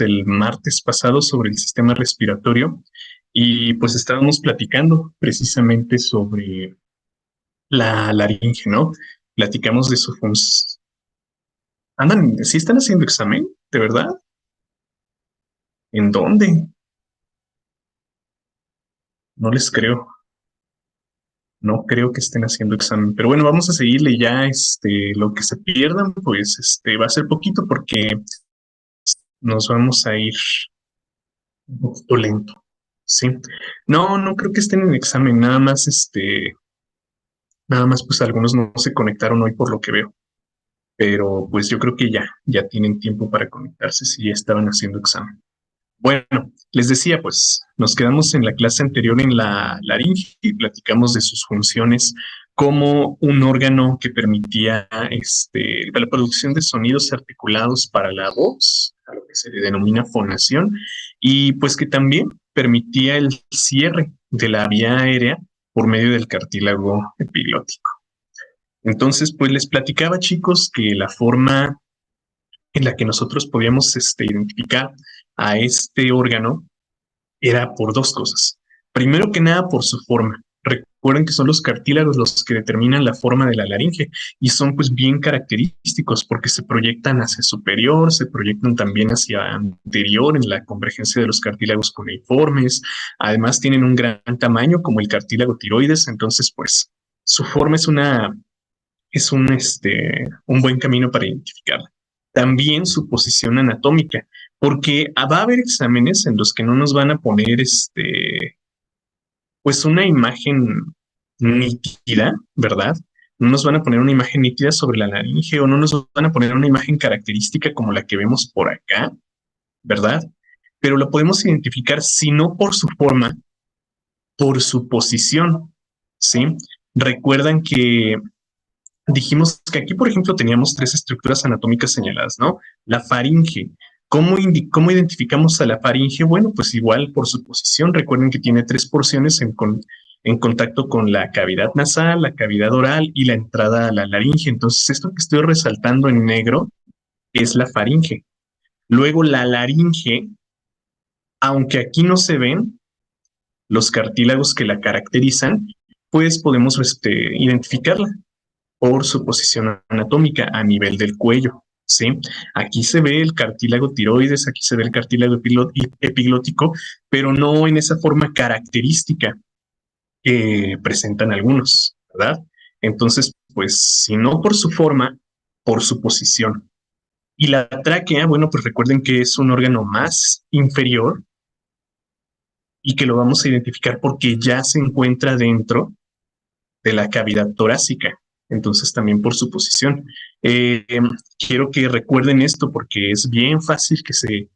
el martes pasado sobre el sistema respiratorio y pues estábamos platicando precisamente sobre la laringe, ¿no? Platicamos de su función. Andan, ¿sí están haciendo examen? ¿De verdad? ¿En dónde? No les creo. No creo que estén haciendo examen. Pero bueno, vamos a seguirle ya, lo que se pierdan, pues, va a ser poquito porque nos vamos a ir un poquito lento. Sí. No, no creo que estén en examen, nada más, pues algunos no se conectaron hoy por lo que veo, pero pues yo creo que ya tienen tiempo para conectarse si ya estaban haciendo examen. Bueno, les decía, pues nos quedamos en la clase anterior en la laringe y platicamos de sus funciones como un órgano que permitía la producción de sonidos articulados para la voz, a lo que se le denomina fonación, y pues que también permitía el cierre de la vía aérea por medio del cartílago epiglótico. Entonces, pues les platicaba, chicos, que la forma en la que nosotros podíamos identificar a este órgano era por dos cosas. Primero que nada, por su forma. Recuerden que son los cartílagos los que determinan la forma de la laringe y son pues bien característicos porque se proyectan hacia superior, se proyectan también hacia anterior en la convergencia de los cartílagos cuneiformes. Además tienen un gran tamaño como el cartílago tiroides, entonces pues su forma es un buen camino para identificarla. También su posición anatómica, porque va a haber exámenes en los que no nos van a poner pues una imagen nítida, ¿verdad? No nos van a poner una imagen nítida sobre la laringe o no nos van a poner una imagen característica como la que vemos por acá, ¿verdad? Pero lo podemos identificar, si no por su forma, por su posición, ¿sí? Recuerdan que dijimos que aquí, por ejemplo, teníamos tres estructuras anatómicas señaladas, ¿no? La faringe. ¿Cómo identificamos a la faringe? Bueno, pues igual por su posición. Recuerden que tiene tres porciones en contacto con la cavidad nasal, la cavidad oral y la entrada a la laringe. Entonces, esto que estoy resaltando en negro es la faringe. Luego, la laringe, aunque aquí no se ven los cartílagos que la caracterizan, pues podemos identificarla por su posición anatómica a nivel del cuello. ¿Sí? Aquí se ve el cartílago tiroides, aquí se ve el cartílago epiglótico, pero no en esa forma característica que presentan algunos, ¿verdad? Entonces, pues, si no por su forma, por su posición. Y la tráquea, bueno, pues recuerden que es un órgano más inferior y que lo vamos a identificar porque ya se encuentra dentro de la cavidad torácica, entonces también por su posición. Eh, Quiero que recuerden esto porque es bien fácil que se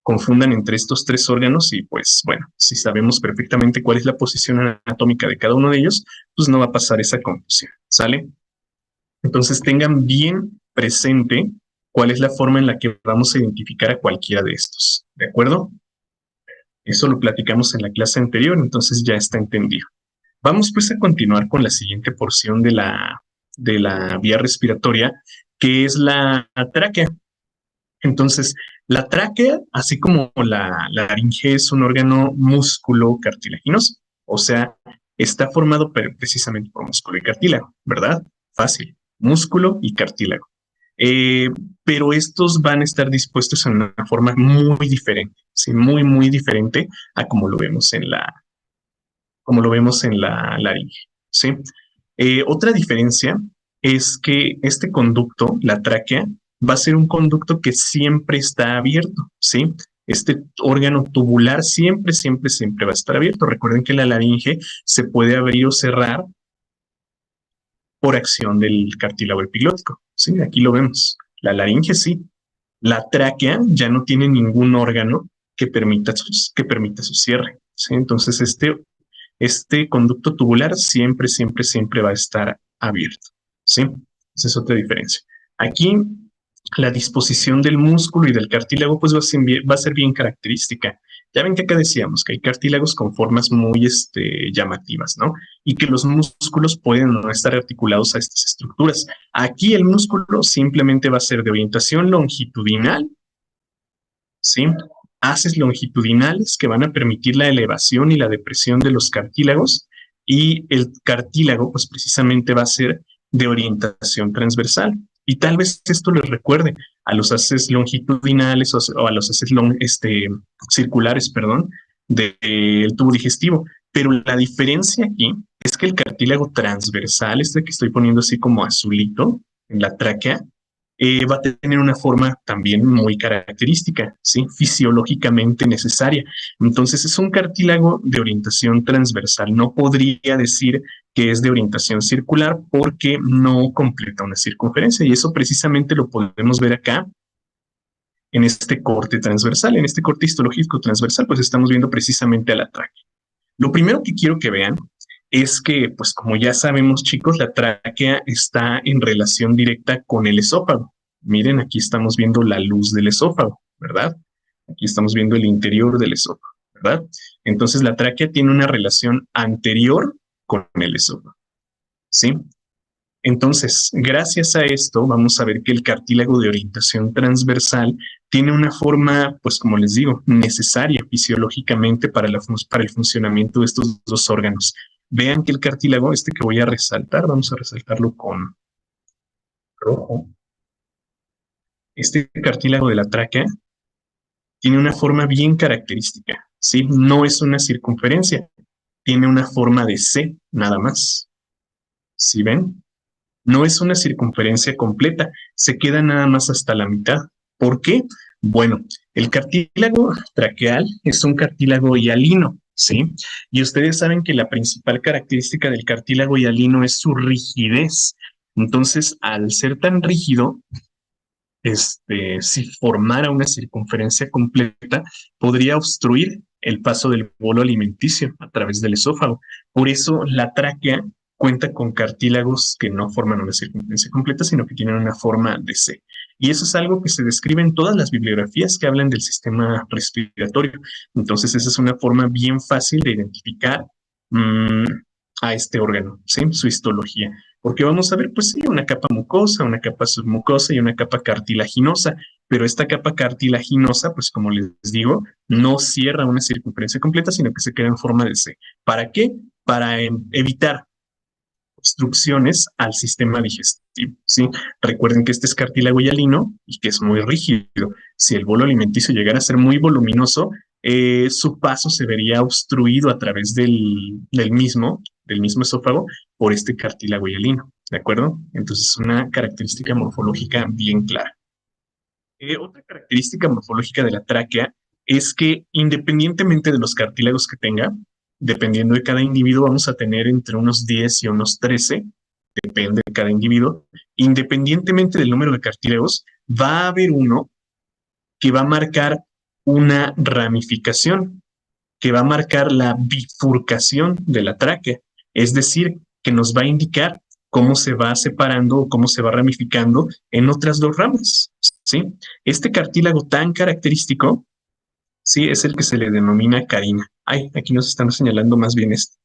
confundan entre estos tres órganos y pues bueno, si sabemos perfectamente cuál es la posición anatómica de cada uno de ellos, pues no va a pasar esa confusión, ¿sale? Entonces tengan bien presente cuál es la forma en la que vamos a identificar a cualquiera de estos, ¿de acuerdo? Eso lo platicamos en la clase anterior, entonces ya está entendido. Vamos pues a continuar con la siguiente porción de la vía respiratoria, que es la tráquea. Entonces, la tráquea, así como la laringe, es un órgano músculo cartilaginoso, o sea, está formado precisamente por músculo y cartílago, ¿verdad? Fácil, músculo y cartílago. Eh, pero estos van a estar dispuestos en una forma muy diferente, ¿sí? Muy, muy diferente a como lo vemos en la laringe, ¿sí? Otra diferencia es que este conducto, la tráquea, va a ser un conducto que siempre está abierto, ¿sí? Este órgano tubular siempre, siempre, siempre va a estar abierto. Recuerden que la laringe se puede abrir o cerrar por acción del cartílago epiglótico, ¿sí? Aquí lo vemos. La laringe sí. La tráquea ya no tiene ningún órgano que permita su cierre, ¿sí? Entonces, este conducto tubular siempre, siempre, siempre va a estar abierto, ¿sí? Esa es otra diferencia. Aquí la disposición del músculo y del cartílago pues va a ser bien característica. Ya ven que acá decíamos que hay cartílagos con formas muy llamativas, ¿no? Y que los músculos pueden no estar articulados a estas estructuras. Aquí el músculo simplemente va a ser de orientación longitudinal ¿sí? Haces longitudinales que van a permitir la elevación y la depresión de los cartílagos y el cartílago pues precisamente va a ser de orientación transversal. Y tal vez esto les recuerde a los haces longitudinales o a los haces circulares, perdón, del tubo digestivo. Pero la diferencia aquí es que el cartílago transversal, este que estoy poniendo así como azulito en la tráquea, va a tener una forma también muy característica, ¿sí? Fisiológicamente necesaria. Entonces es un cartílago de orientación transversal. No podría decir que es de orientación circular porque no completa una circunferencia y eso precisamente lo podemos ver acá en este corte transversal, en este corte histológico transversal, pues estamos viendo precisamente a la tráquea. Lo primero que quiero que vean es que, pues como ya sabemos, chicos, la tráquea está en relación directa con el esófago. Miren, aquí estamos viendo la luz del esófago, ¿verdad? Aquí estamos viendo el interior del esófago, ¿verdad? Entonces la tráquea tiene una relación anterior con el esófago, ¿sí? Entonces, gracias a esto, vamos a ver que el cartílago de orientación transversal tiene una forma, pues como les digo, necesaria fisiológicamente para el funcionamiento de estos dos órganos. Vean que el cartílago, este que voy a resaltar, vamos a resaltarlo con rojo. Este cartílago de la tráquea tiene una forma bien característica, ¿sí? No es una circunferencia, tiene una forma de C, nada más. ¿Sí ven? No es una circunferencia completa, se queda nada más hasta la mitad. ¿Por qué? Bueno, el cartílago traqueal es un cartílago hialino, ¿sí? Y ustedes saben que la principal característica del cartílago hialino es su rigidez. Entonces, al ser tan rígido, si formara una circunferencia completa, podría obstruir el paso del bolo alimenticio a través del esófago. Por eso la tráquea cuenta con cartílagos que no forman una circunferencia completa, sino que tienen una forma de C. Y eso es algo que se describe en todas las bibliografías que hablan del sistema respiratorio. Entonces, esa es una forma bien fácil de identificar a este órgano, ¿sí? Su histología. Porque vamos a ver, pues sí, una capa mucosa, una capa submucosa y una capa cartilaginosa, pero esta capa cartilaginosa, pues como les digo, no cierra una circunferencia completa, sino que se queda en forma de C. ¿Para qué? Para evitar obstrucciones al sistema digestivo, ¿sí? Recuerden que este es cartílago hialino y que es muy rígido. Si el bolo alimenticio llegara a ser muy voluminoso, su paso se vería obstruido a través del mismo esófago por este cartílago hialino, ¿de acuerdo? Entonces es una característica morfológica bien clara. Otra característica morfológica de la tráquea es que independientemente de los cartílagos que tenga, dependiendo de cada individuo, vamos a tener entre unos 10 y unos 13, depende de cada individuo, independientemente del número de cartílagos, va a haber uno que va a marcar una ramificación, que va a marcar la bifurcación de la tráquea, es decir, que nos va a indicar cómo se va separando o cómo se va ramificando en otras dos ramas, ¿sí? Este cartílago tan característico, ¿sí? Es el que se le denomina carina. Ay, aquí nos están señalando más bien este,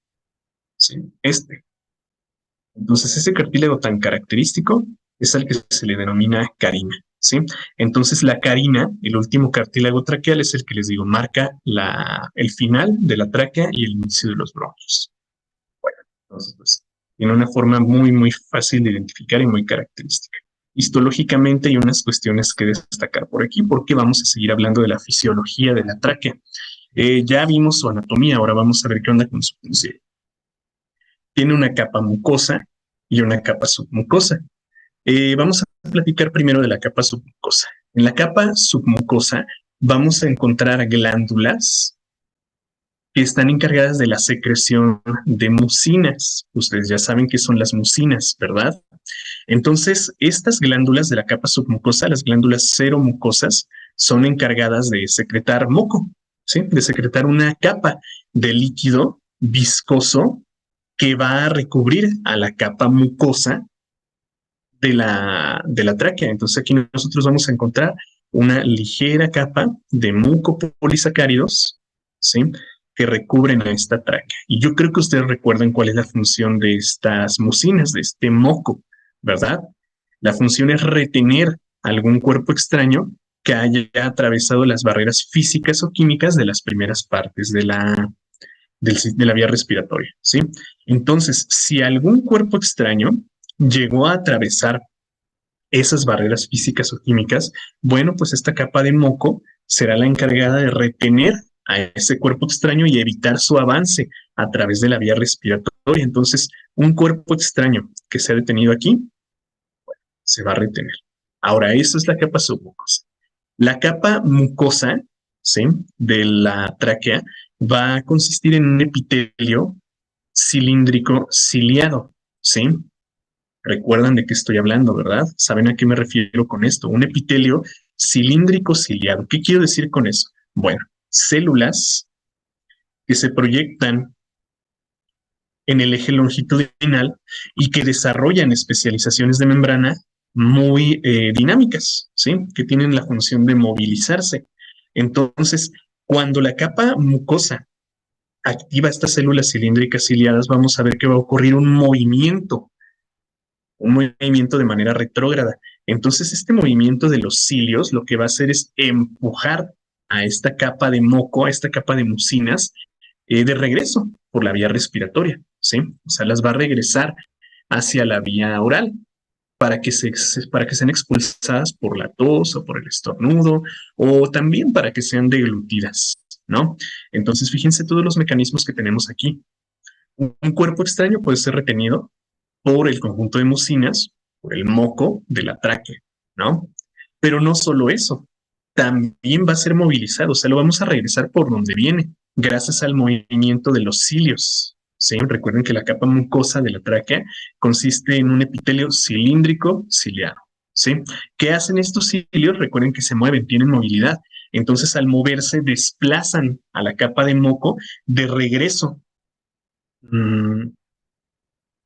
¿sí? Este. Entonces, ese cartílago tan característico es al que se le denomina carina, ¿sí? Entonces, la carina, el último cartílago traqueal, es el que les digo, marca el final de la tráquea y el inicio de los bronquios. Bueno, entonces, pues, tiene una forma muy, muy fácil de identificar y muy característica. Histológicamente hay unas cuestiones que destacar por aquí porque vamos a seguir hablando de la fisiología de la tráquea. Ya vimos su anatomía, ahora vamos a ver qué onda con su función. Tiene una capa mucosa y una capa submucosa. Vamos a platicar primero de la capa submucosa. En la capa submucosa vamos a encontrar glándulas que están encargadas de la secreción de mucinas. Ustedes ya saben qué son las mucinas, ¿verdad? Entonces, estas glándulas de la capa submucosa, las glándulas seromucosas, son encargadas de secretar moco, ¿sí? De secretar una capa de líquido viscoso que va a recubrir a la capa mucosa de la tráquea. Entonces aquí nosotros vamos a encontrar una ligera capa de mucopolisacáridos, ¿sí? Que recubren a esta tráquea. Y yo creo que ustedes recuerdan cuál es la función de estas mucinas, de este moco, ¿verdad? La función es retener algún cuerpo extraño que haya atravesado las barreras físicas o químicas de las primeras partes de la vía respiratoria, ¿sí? Entonces, si algún cuerpo extraño llegó a atravesar esas barreras físicas o químicas, bueno, pues esta capa de moco será la encargada de retener a ese cuerpo extraño y evitar su avance a través de la vía respiratoria. Entonces, un cuerpo extraño que se ha detenido aquí se va a retener. Ahora, esa es la capa submucosa. La capa mucosa, ¿sí?, de la tráquea va a consistir en un epitelio cilíndrico ciliado, ¿sí? Recuerdan de qué estoy hablando, ¿verdad? ¿Saben a qué me refiero con esto? Un epitelio cilíndrico ciliado. ¿Qué quiero decir con eso? Bueno, células que se proyectan en el eje longitudinal y que desarrollan especializaciones de membrana muy dinámicas, ¿sí? Que tienen la función de movilizarse. Entonces, cuando la capa mucosa activa estas células cilíndricas ciliadas, vamos a ver que va a ocurrir un movimiento de manera retrógrada. Entonces, este movimiento de los cilios lo que va a hacer es empujar a esta capa de moco, a esta capa de mucinas, de regreso por la vía respiratoria, ¿sí? O sea, las va a regresar hacia la vía oral para que sean expulsadas por la tos o por el estornudo o también para que sean deglutidas, ¿no? Entonces, fíjense todos los mecanismos que tenemos aquí. Un cuerpo extraño puede ser retenido por el conjunto de mucinas, por el moco de la tráquea, ¿no? Pero no solo eso, también va a ser movilizado, o sea, lo vamos a regresar por donde viene, gracias al movimiento de los cilios. ¿Sí? Recuerden que la capa mucosa de la tráquea consiste en un epitelio cilíndrico ciliado. ¿Sí? ¿Qué hacen estos cilios? Recuerden que se mueven, tienen movilidad. Entonces, al moverse, desplazan a la capa de moco de regreso. De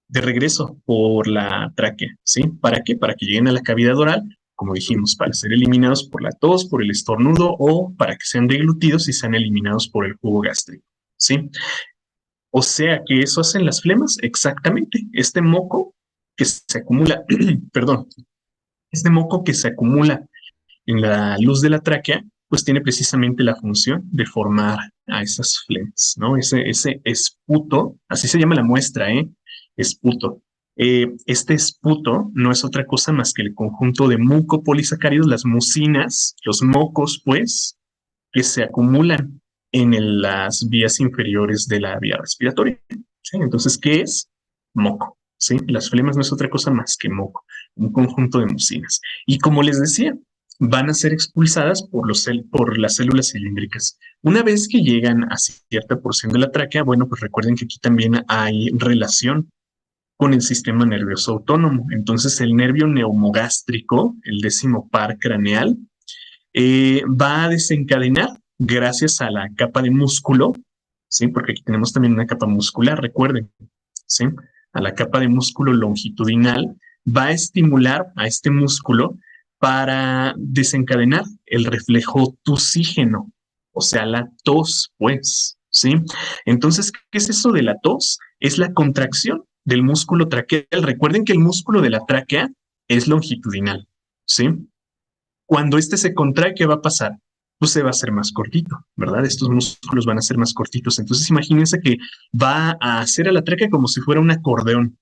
regreso por la tráquea, ¿sí? ¿Para qué? Para que lleguen a la cavidad oral, como dijimos, para ser eliminados por la tos, por el estornudo o para que sean deglutidos y sean eliminados por el jugo gástrico, ¿sí? O sea que eso hacen las flemas, exactamente. Este moco que se acumula, perdón, este moco que se acumula en la luz de la tráquea, pues tiene precisamente la función de formar a esas flemas, ¿no? Ese esputo, así se llama la muestra, ¿eh? Esputo. Este esputo no es otra cosa más que el conjunto de mucopolisacáridos, las mucinas, los mocos, pues, que se acumulan en las vías inferiores de la vía respiratoria. ¿Sí? Entonces, ¿qué es? Moco. ¿Sí? Las flemas no es otra cosa más que moco, un conjunto de mucinas. Y como les decía, van a ser expulsadas por las células cilíndricas. Una vez que llegan a cierta porción de la tráquea, bueno, pues recuerden que aquí también hay relación con el sistema nervioso autónomo. Entonces, el nervio neumogástrico, el 10º par craneal, va a desencadenar gracias a la capa de músculo, ¿sí? Porque aquí tenemos también una capa muscular, recuerden, ¿sí? A la capa de músculo longitudinal, va a estimular a este músculo para desencadenar el reflejo tusígeno, o sea, la tos, pues, ¿sí? Entonces, ¿qué es eso de la tos? Es la contracción del músculo traqueal. Recuerden que el músculo de la tráquea es longitudinal, ¿sí? Cuando este se contrae, ¿qué va a pasar? Pues se va a hacer más cortito, ¿verdad? Estos músculos van a ser más cortitos. Entonces, imagínense que va a hacer a la tráquea como si fuera un acordeón.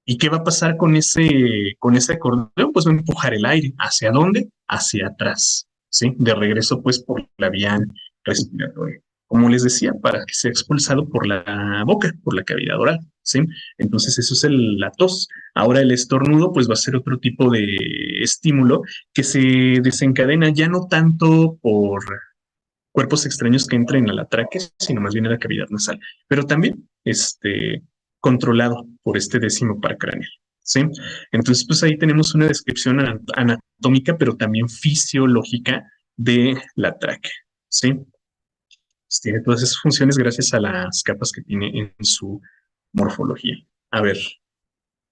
¿Y qué va a pasar con ese acordeón? Pues va a empujar el aire. ¿Hacia dónde? Hacia atrás, ¿sí? De regreso, pues, por la vía respiratoria. Como les decía, para que sea expulsado por la boca, por la cavidad oral, ¿sí? Entonces, eso es la tos. Ahora el estornudo, pues, va a ser otro tipo de estímulo que se desencadena ya no tanto por cuerpos extraños que entren a la tráquea, sino más bien a la cavidad nasal, pero también controlado por este 10º par craneal. ¿Sí? Entonces, pues ahí tenemos una descripción anatómica, pero también fisiológica de la tráquea. ¿Sí? Pues tiene todas esas funciones gracias a las capas que tiene en su morfología. A ver,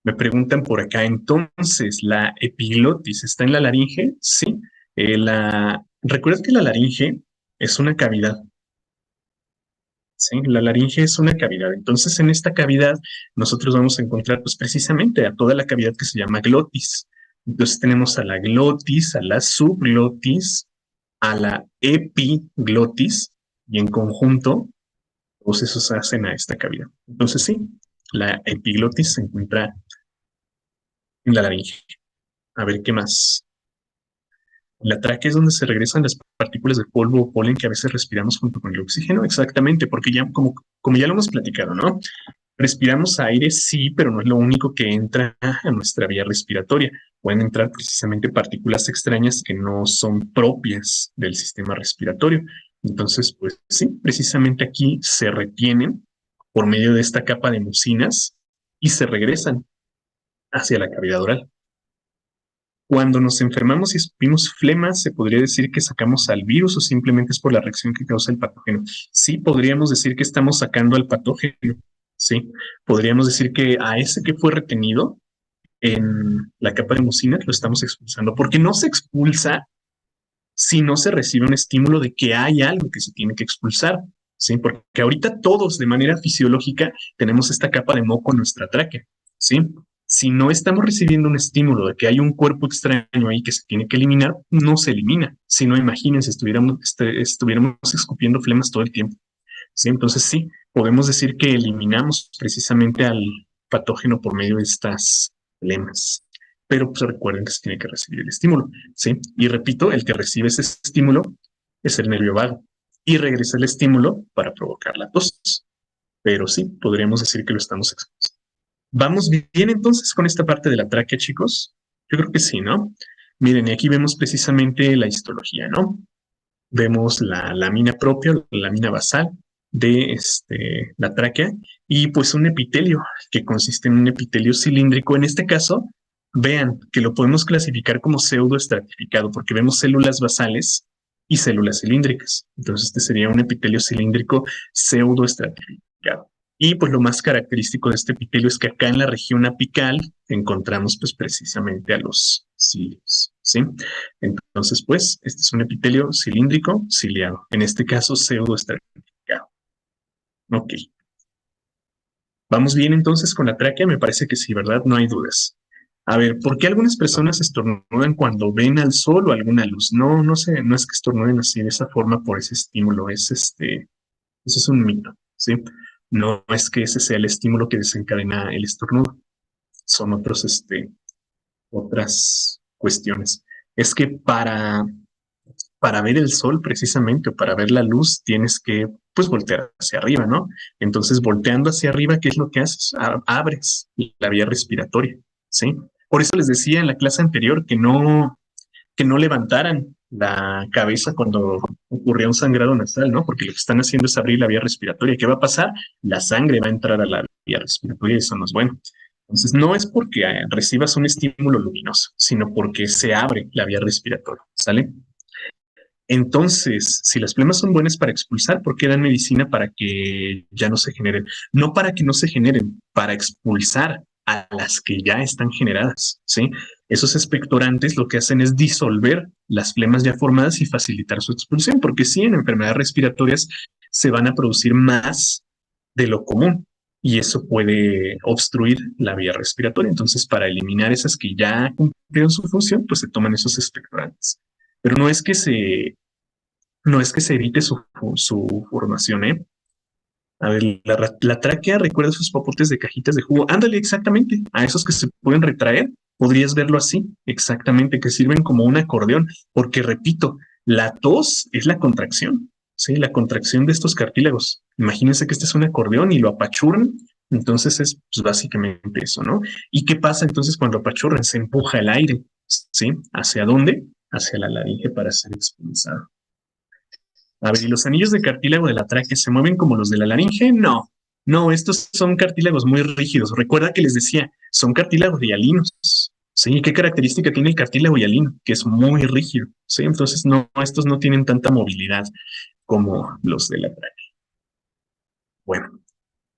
me preguntan por acá, entonces, ¿la epiglotis está en la laringe? Sí. Recuerda que la laringe es una cavidad. Sí, la laringe es una cavidad. Entonces, en esta cavidad, nosotros vamos a encontrar, pues, precisamente a toda la cavidad que se llama glotis. Entonces, tenemos a la glotis, a la subglotis, a la epiglotis y en conjunto todos esos hacen a esta cavidad. Entonces sí, la epiglotis se encuentra en la laringe. A ver qué más. La tráquea es donde se regresan las partículas de polvo o polen que a veces respiramos junto con el oxígeno. Exactamente, porque ya, como ya lo hemos platicado, ¿no? Respiramos aire, sí, pero no es lo único que entra a nuestra vía respiratoria. Pueden entrar precisamente partículas extrañas que no son propias del sistema respiratorio. Entonces, pues sí, precisamente aquí se retienen por medio de esta capa de mucinas y se regresan hacia la cavidad oral. Cuando nos enfermamos y escupimos flema, se podría decir que sacamos al virus o simplemente es por la reacción que causa el patógeno. Sí, podríamos decir que estamos sacando al patógeno. Sí, podríamos decir que a ese que fue retenido en la capa de mucina lo estamos expulsando, porque no se expulsa si no se recibe un estímulo de que hay algo que se tiene que expulsar. Sí, porque ahorita todos de manera fisiológica tenemos esta capa de moco en nuestra tráquea. Sí, si no estamos recibiendo un estímulo de que hay un cuerpo extraño ahí que se tiene que eliminar, no se elimina. Si no, imagínense, estuviéramos escupiendo flemas todo el tiempo. ¿Sí? Entonces sí, podemos decir que eliminamos precisamente al patógeno por medio de estas flemas. Pero pues recuerden que se tiene que recibir el estímulo. ¿Sí? Y repito, el que recibe ese estímulo es el nervio vago y regresa el estímulo para provocar la tos. Pero sí, podríamos decir que lo estamos expulsando. ¿Vamos bien entonces con esta parte de la tráquea, chicos? Yo creo que sí, ¿no? Miren, y aquí vemos precisamente la histología, ¿no? Vemos la lámina propia, la lámina basal de la tráquea y pues un epitelio que consiste en un epitelio cilíndrico. En este caso, vean que lo podemos clasificar como pseudoestratificado porque vemos células basales y células cilíndricas. Entonces este sería un epitelio cilíndrico pseudoestratificado. Y pues lo más característico de este epitelio es que acá en la región apical encontramos pues precisamente a los cilios, ¿sí? Entonces, pues, este es un epitelio cilíndrico ciliado, en este caso pseudoestratificado. Ok. ¿Vamos bien entonces con la tráquea? Me parece que sí, ¿verdad? No hay dudas. A ver, ¿por qué algunas personas estornudan cuando ven al sol o alguna luz? No, no sé, no es que estornuden así de esa forma por ese estímulo, eso es un mito, ¿sí? No es que ese sea el estímulo que desencadena el estornudo, son otras cuestiones. Es que para ver el sol precisamente o para ver la luz tienes que pues voltear hacia arriba, ¿no? Entonces volteando hacia arriba, ¿qué es lo que haces? Abres la vía respiratoria, ¿sí? Por eso les decía en la clase anterior que no levantaran la cabeza cuando ocurría un sangrado nasal, ¿no? Porque lo que están haciendo es abrir la vía respiratoria. ¿Qué va a pasar? La sangre va a entrar a la vía respiratoria y eso no es bueno. Entonces, no es porque recibas un estímulo luminoso, sino porque se abre la vía respiratoria, ¿sale? Entonces, si las flemas son buenas para expulsar, ¿por qué dan medicina para que ya no se generen? No para que no se generen, para expulsar a las que ya están generadas, ¿sí? Esos expectorantes lo que hacen es disolver las flemas ya formadas y facilitar su expulsión, porque sí, en enfermedades respiratorias se van a producir más de lo común y eso puede obstruir la vía respiratoria. Entonces, para eliminar esas que ya cumplieron su función, pues se toman esos expectorantes. Pero no es que se evite su formación, ¿eh? A ver, la tráquea recuerda sus popotes de cajitas de jugo. Ándale, exactamente, a esos que se pueden retraer, podrías verlo así, exactamente, que sirven como un acordeón, porque repito, la tos es la contracción, ¿sí? La contracción de estos cartílagos. Imagínense que este es un acordeón y lo apachurran, entonces es pues, básicamente eso, ¿no? ¿Y qué pasa entonces cuando apachurran? Se empuja el aire, ¿sí? ¿Hacia dónde? Hacia la laringe para ser expulsado. A ver, ¿y los anillos de cartílago de la tráquea se mueven como los de la laringe? No, no, estos son cartílagos muy rígidos. Recuerda que les decía, son cartílagos hialinos. Sí, ¿qué característica tiene el cartílago hialino? Que es muy rígido. Sí, entonces no, estos no tienen tanta movilidad como los de la tráquea. Bueno,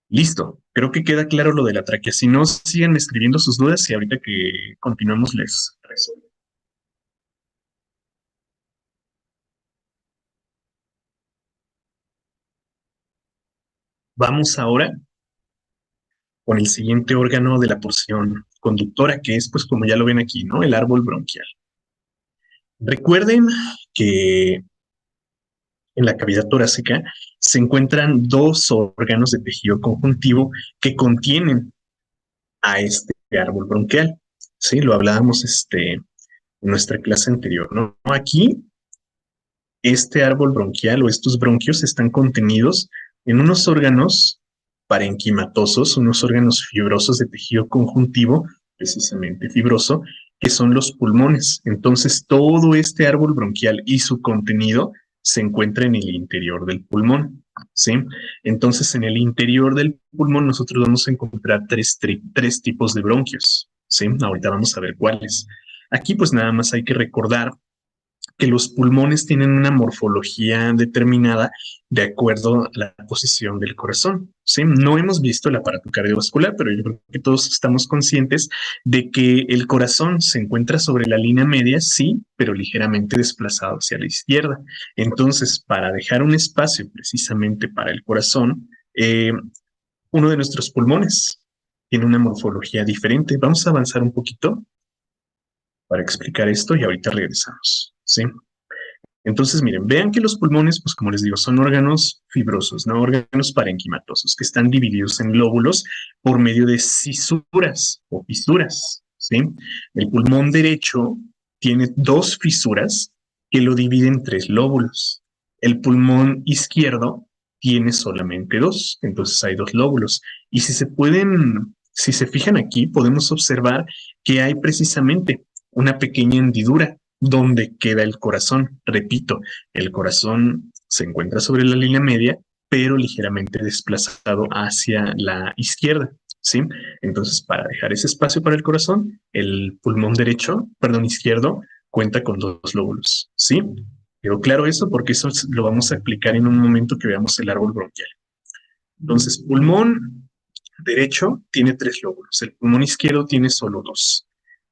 listo. Creo que queda claro lo de la tráquea. Si no, sigan escribiendo sus dudas y ahorita que continuamos les resuelvo. Vamos ahora con el siguiente órgano de la porción conductora, que es, pues, como ya lo ven aquí, ¿no? El árbol bronquial. Recuerden que en la cavidad torácica, se encuentran dos órganos de tejido conjuntivo que contienen a este árbol bronquial. Sí, lo hablábamos en nuestra clase anterior, ¿no? Aquí, este árbol bronquial o estos bronquios están contenidos en unos órganos parenquimatosos, unos órganos fibrosos de tejido conjuntivo, precisamente fibroso, que son los pulmones. Entonces, todo este árbol bronquial y su contenido se encuentra en el interior del pulmón. ¿Sí? Entonces, en el interior del pulmón nosotros vamos a encontrar tres tipos de bronquios. ¿Sí? Ahorita vamos a ver cuáles. Aquí pues nada más hay que recordar que los pulmones tienen una morfología determinada de acuerdo a la posición del corazón. ¿Sí? No hemos visto el aparato cardiovascular, pero yo creo que todos estamos conscientes de que el corazón se encuentra sobre la línea media, sí, pero ligeramente desplazado hacia la izquierda. Entonces, para dejar un espacio precisamente para el corazón, uno de nuestros pulmones tiene una morfología diferente. Vamos a avanzar un poquito para explicar esto y ahorita regresamos. ¿Sí? Entonces, miren, vean que los pulmones, pues como les digo, son órganos fibrosos, ¿no? Órganos parenquimatosos, que están divididos en lóbulos por medio de cisuras o fisuras, ¿sí? El pulmón derecho tiene dos fisuras que lo dividen en tres lóbulos. El pulmón izquierdo tiene solamente dos, entonces hay dos lóbulos. Y si se fijan aquí, podemos observar que hay precisamente una pequeña hendidura donde queda el corazón. Repito, el corazón se encuentra sobre la línea media, pero ligeramente desplazado hacia la izquierda, ¿sí? Entonces, para dejar ese espacio para el corazón, el pulmón derecho, perdón, izquierdo, cuenta con dos lóbulos, ¿sí? ¿Quedó claro eso? Porque eso lo vamos a explicar en un momento que veamos el árbol bronquial. Entonces, pulmón derecho tiene tres lóbulos, el pulmón izquierdo tiene solo dos.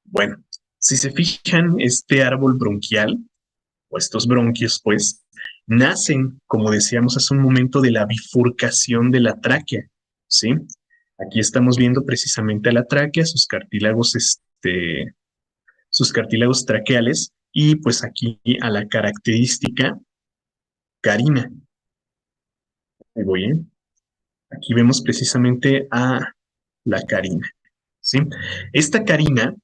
Bueno, si se fijan, este árbol bronquial o estos bronquios, pues, nacen, como decíamos hace un momento, de la bifurcación de la tráquea, ¿sí? Aquí estamos viendo precisamente a la tráquea, sus cartílagos traqueales, y pues aquí a la característica carina. Ahí voy, ¿eh? Aquí vemos precisamente a la carina, ¿sí? Esta carina,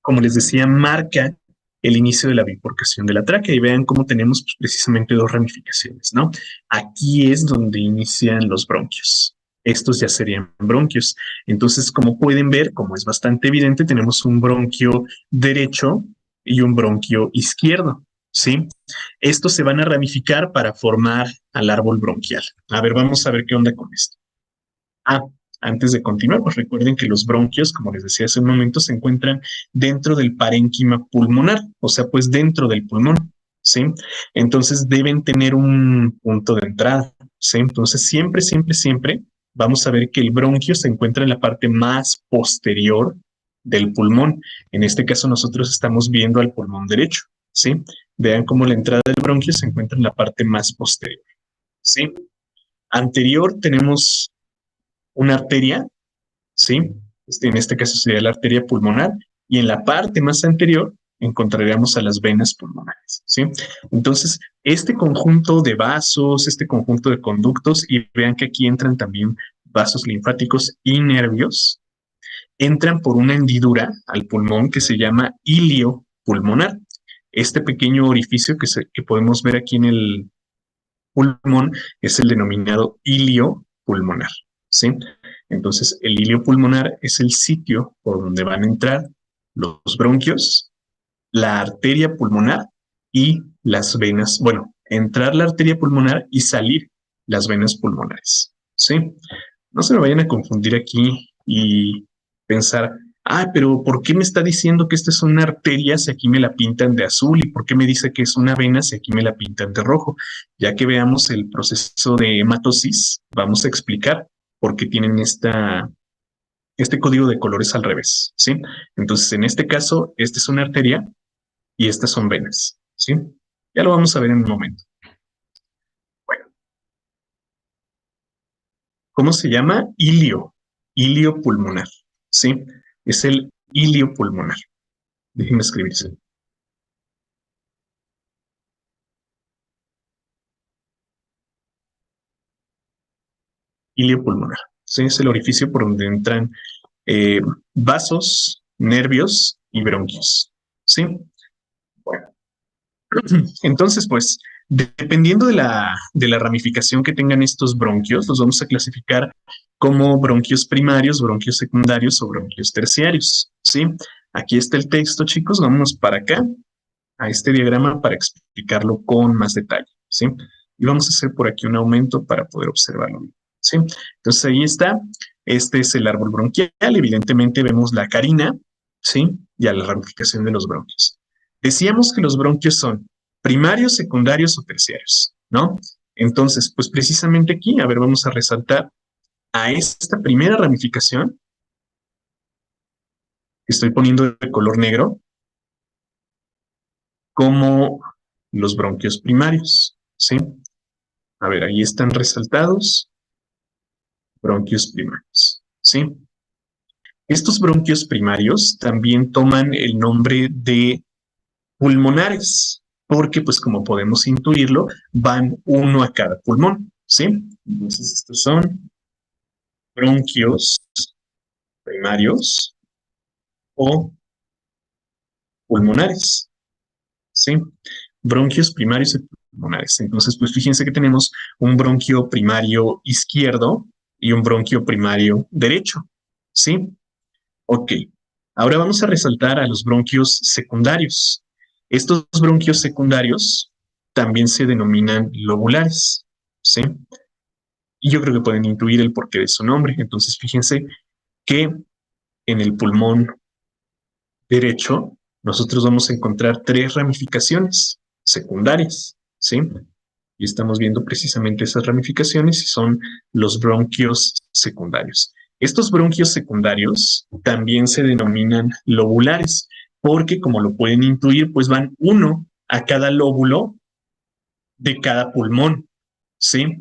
como les decía, marca el inicio de la bifurcación de la tráquea y vean cómo tenemos pues, precisamente dos ramificaciones, ¿no? Aquí es donde inician los bronquios. Estos ya serían bronquios. Entonces, como pueden ver, como es bastante evidente, tenemos un bronquio derecho y un bronquio izquierdo, ¿sí? Estos se van a ramificar para formar al árbol bronquial. A ver, vamos a ver qué onda con esto. Ah, antes de continuar, pues recuerden que los bronquios, como les decía hace un momento, se encuentran dentro del parénquima pulmonar, o sea, pues dentro del pulmón, ¿sí? Entonces deben tener un punto de entrada, ¿sí? Entonces siempre, siempre, siempre vamos a ver que el bronquio se encuentra en la parte más posterior del pulmón. En este caso nosotros estamos viendo al pulmón derecho, ¿sí? Vean cómo la entrada del bronquio se encuentra en la parte más posterior, ¿sí? Anterior tenemos una arteria, ¿sí? En este caso sería la arteria pulmonar, y en la parte más anterior encontraríamos a las venas pulmonares, ¿sí? Entonces, este conjunto de vasos, este conjunto de conductos, y vean que aquí entran también vasos linfáticos y nervios, entran por una hendidura al pulmón que se llama ilio pulmonar. Este pequeño orificio que podemos ver aquí en el pulmón es el denominado ilio pulmonar, ¿sí? Entonces, el ilio pulmonar es el sitio por donde van a entrar los bronquios, la arteria pulmonar y las venas. Bueno, entrar la arteria pulmonar y salir las venas pulmonares, ¿sí? No se me vayan a confundir aquí y pensar, pero ¿por qué me está diciendo que esta es una arteria si aquí me la pintan de azul? ¿Y por qué me dice que es una vena si aquí me la pintan de rojo? Ya que veamos el proceso de hematosis, vamos a explicar por qué tienen este código de colores al revés, ¿sí? Entonces, en este caso, esta es una arteria y estas son venas, ¿sí? Ya lo vamos a ver en un momento. Bueno, ¿cómo se llama? Ilio pulmonar, ¿sí? Es el ilio pulmonar. Déjenme escribirse. ilio pulmonar. ¿Sí? Es el orificio por donde entran eh, vasos, nervios y bronquios. ¿Sí? Bueno, entonces, pues, dependiendo de la ramificación que tengan estos bronquios, los vamos a clasificar como bronquios primarios, bronquios secundarios o bronquios terciarios. ¿Sí? Aquí está el texto, chicos. Vámonos para acá, a este diagrama, para explicarlo con más detalle. ¿Sí? Y vamos a hacer por aquí un aumento para poder observarlo bien. ¿Sí? Entonces ahí está. Este es el árbol bronquial. Evidentemente vemos la carina, ¿sí? Y a la ramificación de los bronquios. Decíamos que los bronquios son primarios, secundarios o terciarios, ¿no? Entonces, pues precisamente aquí, a ver, vamos a resaltar a esta primera ramificación que estoy poniendo de color negro como los bronquios primarios, ¿sí? A ver, ahí están resaltados bronquios primarios, ¿sí? Estos bronquios primarios también toman el nombre de pulmonares, porque pues como podemos intuirlo, van uno a cada pulmón, ¿sí? Entonces estos son bronquios primarios o pulmonares, ¿sí? Bronquios primarios y pulmonares. Entonces, pues fíjense que tenemos un bronquio primario izquierdo y un bronquio primario derecho, ¿sí? Ok. Ahora vamos a resaltar a los bronquios secundarios. Estos bronquios secundarios también se denominan lobulares, ¿sí? Y yo creo que pueden intuir el porqué de su nombre. Entonces, fíjense que en el pulmón derecho nosotros vamos a encontrar tres ramificaciones secundarias, ¿sí? Y estamos viendo precisamente esas ramificaciones y son los bronquios secundarios. Estos bronquios secundarios también se denominan lobulares porque, como lo pueden intuir, pues van uno a cada lóbulo de cada pulmón, ¿sí?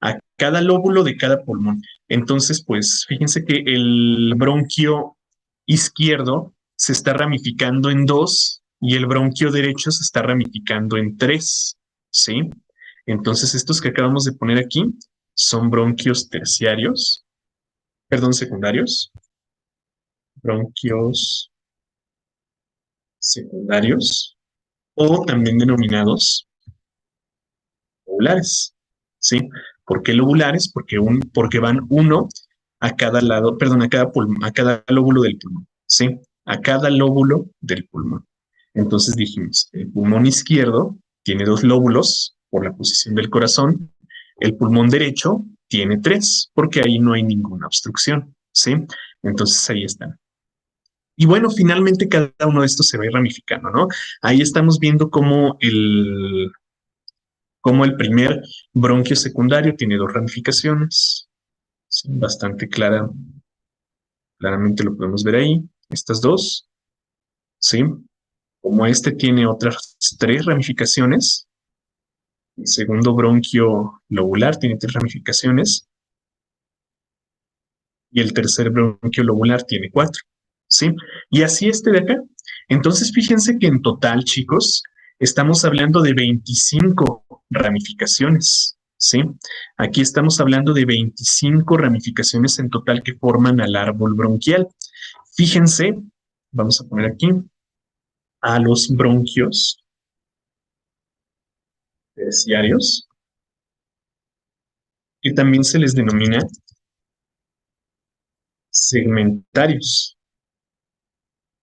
A cada lóbulo de cada pulmón. Entonces, pues fíjense que el bronquio izquierdo se está ramificando en dos y el bronquio derecho se está ramificando en tres, ¿sí? Entonces, estos que acabamos de poner aquí son bronquios terciarios, perdón, secundarios, bronquios secundarios o también denominados lobulares, ¿sí? ¿Por qué lobulares? Porque van uno a cada lado, perdón, a cada pulmón, a cada lóbulo del pulmón, ¿sí? A cada lóbulo del pulmón. Entonces dijimos, el pulmón izquierdo tiene dos lóbulos por la posición del corazón, el pulmón derecho tiene tres, porque ahí no hay ninguna obstrucción, ¿sí? Entonces ahí están. Y bueno, finalmente cada uno de estos se va a ir ramificando, ¿no? Ahí estamos viendo cómo el primer bronquio secundario tiene dos ramificaciones, ¿sí? Bastante claramente lo podemos ver ahí, estas dos, ¿sí? Como este tiene otras tres ramificaciones, el segundo bronquio lobular tiene tres ramificaciones y el tercer bronquio lobular tiene cuatro, ¿sí? Y así este de acá. Entonces, fíjense que en total, chicos, estamos hablando de 25 ramificaciones, ¿sí? Aquí estamos hablando de 25 ramificaciones en total que forman al árbol bronquial. Fíjense, vamos a poner aquí a los bronquios terciarios, que también se les denomina segmentarios.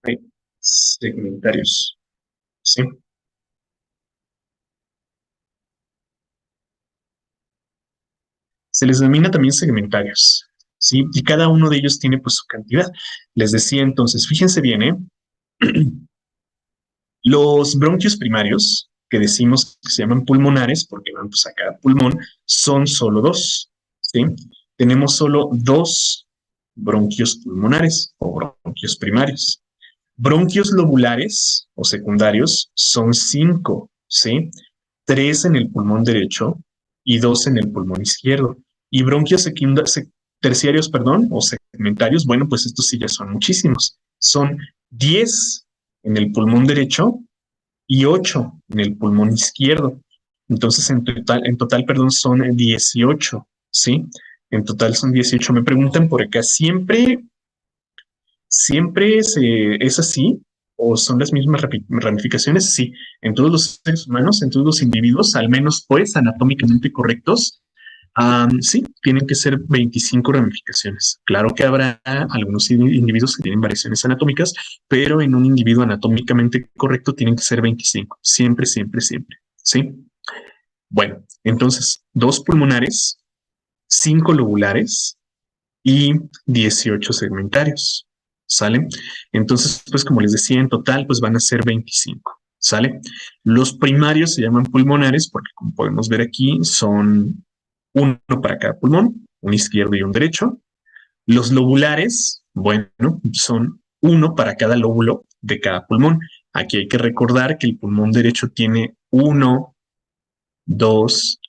¿Sí? Segmentarios, ¿sí? Se les denomina también segmentarios, ¿sí? Y cada uno de ellos tiene pues su cantidad. Les decía entonces, fíjense bien, ¿eh? Los bronquios primarios, que decimos que se llaman pulmonares, porque van pues a cada pulmón, son solo dos, ¿sí? Tenemos solo dos bronquios pulmonares o bronquios primarios. Bronquios lobulares o secundarios son cinco, ¿sí? Tres en el pulmón derecho y dos en el pulmón izquierdo. Y bronquios terciarios, perdón, o segmentarios, bueno, pues estos sí ya son muchísimos. Son 10 en el pulmón derecho y 8 en el pulmón izquierdo. Entonces, perdón, son 18, ¿sí? En total son 18. Me preguntan por acá, ¿es así? ¿O son las mismas ramificaciones? Sí, en todos los seres humanos, en todos los individuos, al menos pues anatómicamente correctos, sí, tienen que ser 25 ramificaciones. Claro que habrá algunos individuos que tienen variaciones anatómicas, pero en un individuo anatómicamente correcto tienen que ser 25. Siempre, siempre, siempre. ¿Sí? Bueno, entonces, dos pulmonares, cinco lobulares y 18 segmentarios. ¿Sale? Entonces, pues como les decía, en total, pues van a ser 25. ¿Sale? Los primarios se llaman pulmonares porque, como podemos ver aquí, son uno para cada pulmón, un izquierdo y un derecho. Los lobulares, bueno, son uno para cada lóbulo de cada pulmón. Aquí hay que recordar que el pulmón derecho tiene uno, dos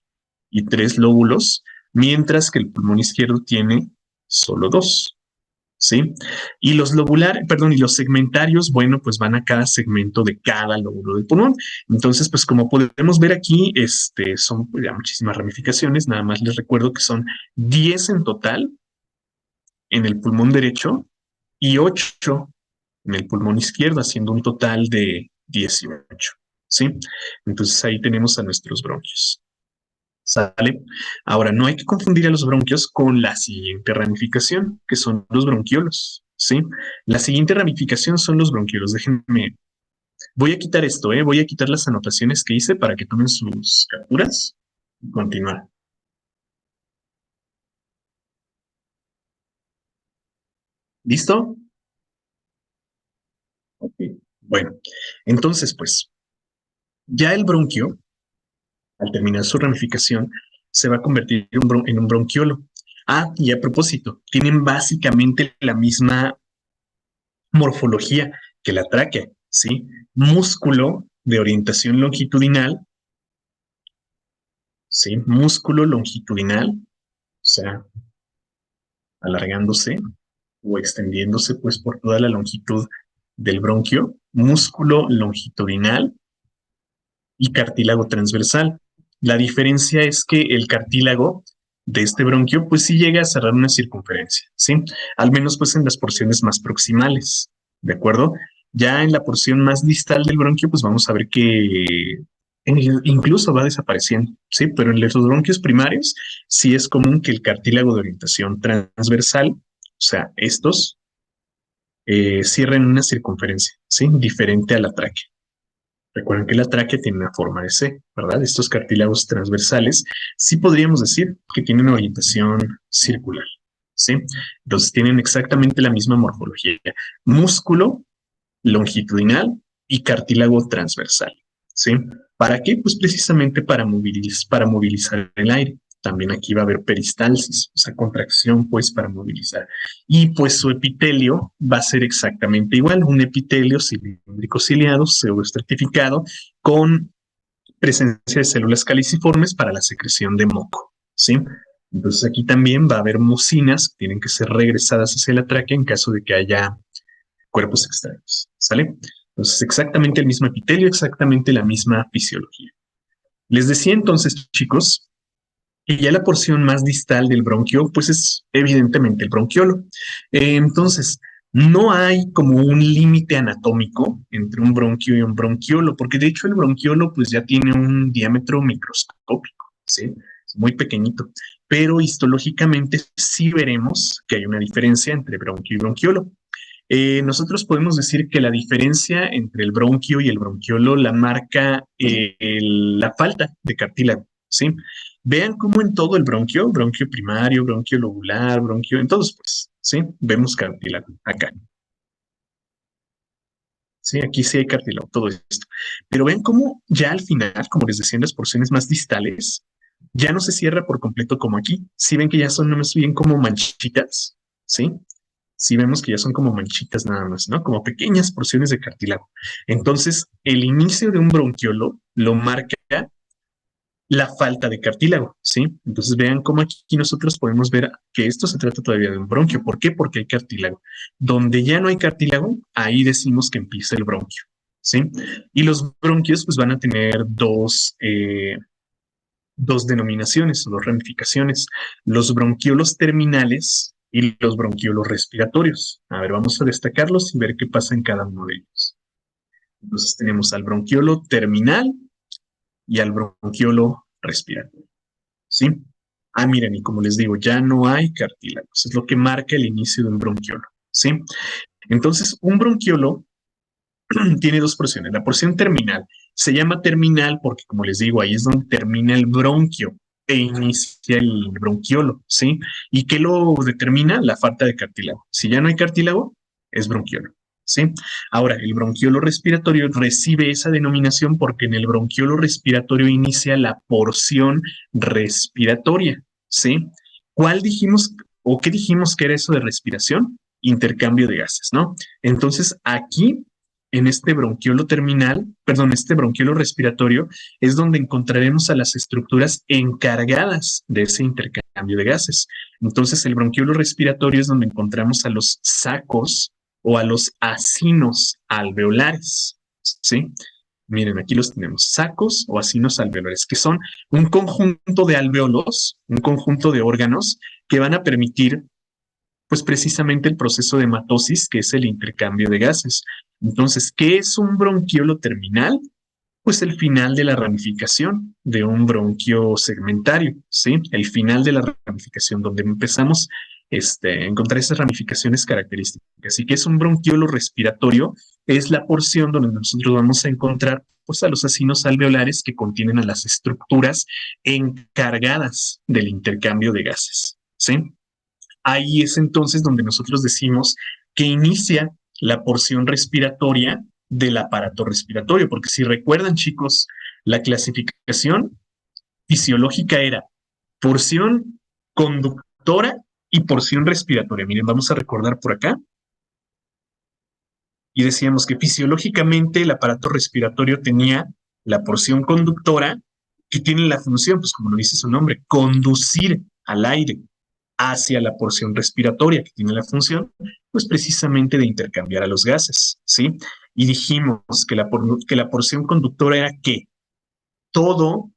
y tres lóbulos, mientras que el pulmón izquierdo tiene solo dos. ¿Sí? Y los lobulares, perdón, y los segmentarios, bueno, pues van a cada segmento de cada lóbulo del pulmón. Entonces, pues como podemos ver aquí, son pues, ya muchísimas ramificaciones, nada más les recuerdo que son 10 en total en el pulmón derecho y 8 en el pulmón izquierdo, haciendo un total de 18. ¿Sí? Entonces ahí tenemos a nuestros bronquios. ¿Sale? Ahora, no hay que confundir a los bronquios con la siguiente ramificación, que son los bronquiolos, ¿sí? La siguiente ramificación son los bronquiolos. Déjenme, voy a quitar esto, ¿eh? Voy a quitar las anotaciones que hice para que tomen sus capturas y continuar. ¿Listo? Ok. Bueno, entonces, pues, ya el bronquio, al terminar su ramificación, se va a convertir en un bronquiolo. Ah, y a propósito, tienen básicamente la misma morfología que la tráquea, ¿sí? Músculo de orientación longitudinal, ¿sí? Músculo longitudinal, o sea, alargándose o extendiéndose pues por toda la longitud del bronquio, músculo longitudinal y cartílago transversal. La diferencia es que el cartílago de este bronquio pues sí llega a cerrar una circunferencia, ¿sí? Al menos pues en las porciones más proximales, ¿de acuerdo? Ya en la porción más distal del bronquio pues vamos a ver que incluso va desapareciendo, ¿sí? Pero en los bronquios primarios sí es común que el cartílago de orientación transversal, o sea, estos, cierren una circunferencia, ¿sí? Diferente a la tráquea. Recuerden que la tráquea tiene una forma de C, ¿verdad? Estos cartílagos transversales sí podríamos decir que tienen una orientación circular, ¿sí? Entonces tienen exactamente la misma morfología. Músculo longitudinal y cartílago transversal, ¿sí? ¿Para qué? Pues precisamente para movilizar el aire. También aquí va a haber peristalsis, o sea, contracción, pues, para movilizar. Y pues su epitelio va a ser exactamente igual, un epitelio cilíndrico ciliado, pseudoestratificado, con presencia de células caliciformes para la secreción de moco, ¿sí? Entonces aquí también va a haber mucinas que tienen que ser regresadas hacia la tráquea en caso de que haya cuerpos extraños, ¿sale? Entonces, exactamente el mismo epitelio, exactamente la misma fisiología. Les decía entonces, chicos, que ya la porción más distal del bronquio, pues es evidentemente el bronquiolo. Entonces, no hay como un límite anatómico entre un bronquio y un bronquiolo, porque de hecho el bronquiolo pues ya tiene un diámetro microscópico, ¿sí? Es muy pequeñito, pero histológicamente sí veremos que hay una diferencia entre bronquio y bronquiolo. Nosotros podemos decir que la diferencia entre el bronquio y el bronquiolo la marca la falta de cartílago, ¿sí? Vean cómo en todo el bronquio, bronquio primario, bronquio lobular, bronquio, en todos, pues, ¿sí? Vemos cartílago acá. Sí, aquí sí hay cartílago, todo esto. Pero ven cómo ya al final, como les decía en las porciones más distales, ya no se cierra por completo como aquí. Sí ven que ya son más bien como manchitas, ¿sí? Sí vemos que ya son como manchitas nada más, ¿no? Como pequeñas porciones de cartílago. Entonces, el inicio de un bronquiolo lo marca la falta de cartílago, ¿sí? Entonces vean cómo aquí nosotros podemos ver que esto se trata todavía de un bronquio. ¿Por qué? Porque hay cartílago. Donde ya no hay cartílago, ahí decimos que empieza el bronquio, ¿sí? Y los bronquios pues van a tener dos denominaciones o dos ramificaciones, los bronquiolos terminales y los bronquiolos respiratorios. A ver, vamos a destacarlos y ver qué pasa en cada uno de ellos. Entonces tenemos al bronquiolo terminal y al bronquiolo respiratorio, ¿sí? Ah, miren, y como les digo, ya no hay cartílagos, es lo que marca el inicio de un bronquiolo, ¿sí? Entonces, un bronquiolo tiene dos porciones. La porción terminal se llama terminal porque, como les digo, ahí es donde termina el bronquio e inicia el bronquiolo, ¿sí? ¿Y qué lo determina? La falta de cartílago. Si ya no hay cartílago, es bronquiolo, ¿sí? Ahora, el bronquiolo respiratorio recibe esa denominación porque en el bronquiolo respiratorio inicia la porción respiratoria, ¿sí? ¿Cuál dijimos o qué dijimos que era eso de respiración? Intercambio de gases, ¿no? Entonces, aquí en este bronquiolo terminal, perdón, este bronquiolo respiratorio, es donde encontraremos a las estructuras encargadas de ese intercambio de gases. Entonces, el bronquiolo respiratorio es donde encontramos a los sacos o a los acinos alveolares, ¿sí? Miren, aquí los tenemos, sacos o acinos alveolares, que son un conjunto de alveolos, un conjunto de órganos que van a permitir pues precisamente el proceso de matosis, que es el intercambio de gases. Entonces, ¿qué es un bronquiolo terminal? Pues el final de la ramificación de un bronquio segmentario, ¿sí? El final de la ramificación, donde empezamos a encontrar esas ramificaciones características. Así que es un bronquiolo respiratorio, es la porción donde nosotros vamos a encontrar pues a los acinos alveolares que contienen a las estructuras encargadas del intercambio de gases, ¿sí? Ahí es entonces donde nosotros decimos que inicia la porción respiratoria del aparato respiratorio, porque si recuerdan, chicos, la clasificación fisiológica era porción conductora y porción respiratoria. Miren, vamos a recordar por acá. Y decíamos que fisiológicamente el aparato respiratorio tenía la porción conductora que tiene la función, pues como lo dice su nombre, conducir al aire hacia la porción respiratoria, que tiene la función, pues precisamente de intercambiar a los gases, ¿sí? Y dijimos que la porción conductora era que todo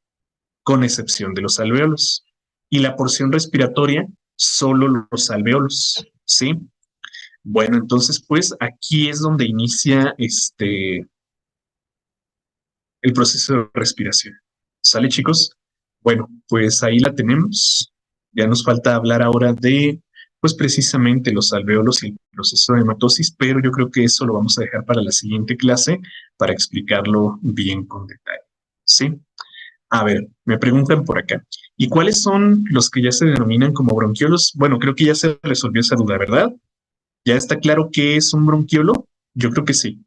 con excepción de los alveolos, y la porción respiratoria solo los alveolos, ¿sí? Bueno, entonces, pues aquí es donde inicia el proceso de respiración. ¿Sale, chicos? Bueno, pues ahí la tenemos. Ya nos falta hablar ahora de, pues precisamente los alvéolos y el proceso de matosis, pero yo creo que eso lo vamos a dejar para la siguiente clase para explicarlo bien con detalle. ¿Sí? A ver, me preguntan por acá. ¿Y cuáles son los que ya se denominan como bronquiolos? Bueno, creo que ya se resolvió esa duda, ¿verdad? ¿Ya está claro qué es un bronquiolo? Yo creo que sí.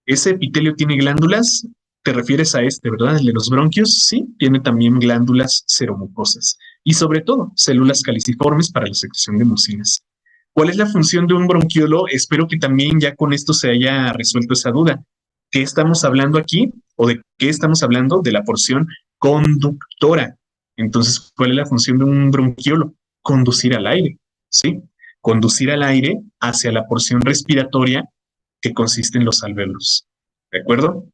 ¿Ese epitelio tiene glándulas? Te refieres a este, ¿verdad? El de los bronquios, sí, tiene también glándulas seromucosas y sobre todo células caliciformes para la secreción de mucinas. ¿Cuál es la función de un bronquiolo? Espero que también ya con esto se haya resuelto esa duda. ¿Qué estamos hablando aquí? ¿O de qué estamos hablando? De la porción conductora. Entonces, ¿cuál es la función de un bronquiolo? Conducir al aire, ¿sí? Conducir al aire hacia la porción respiratoria que consiste en los alvéolos. ¿De acuerdo?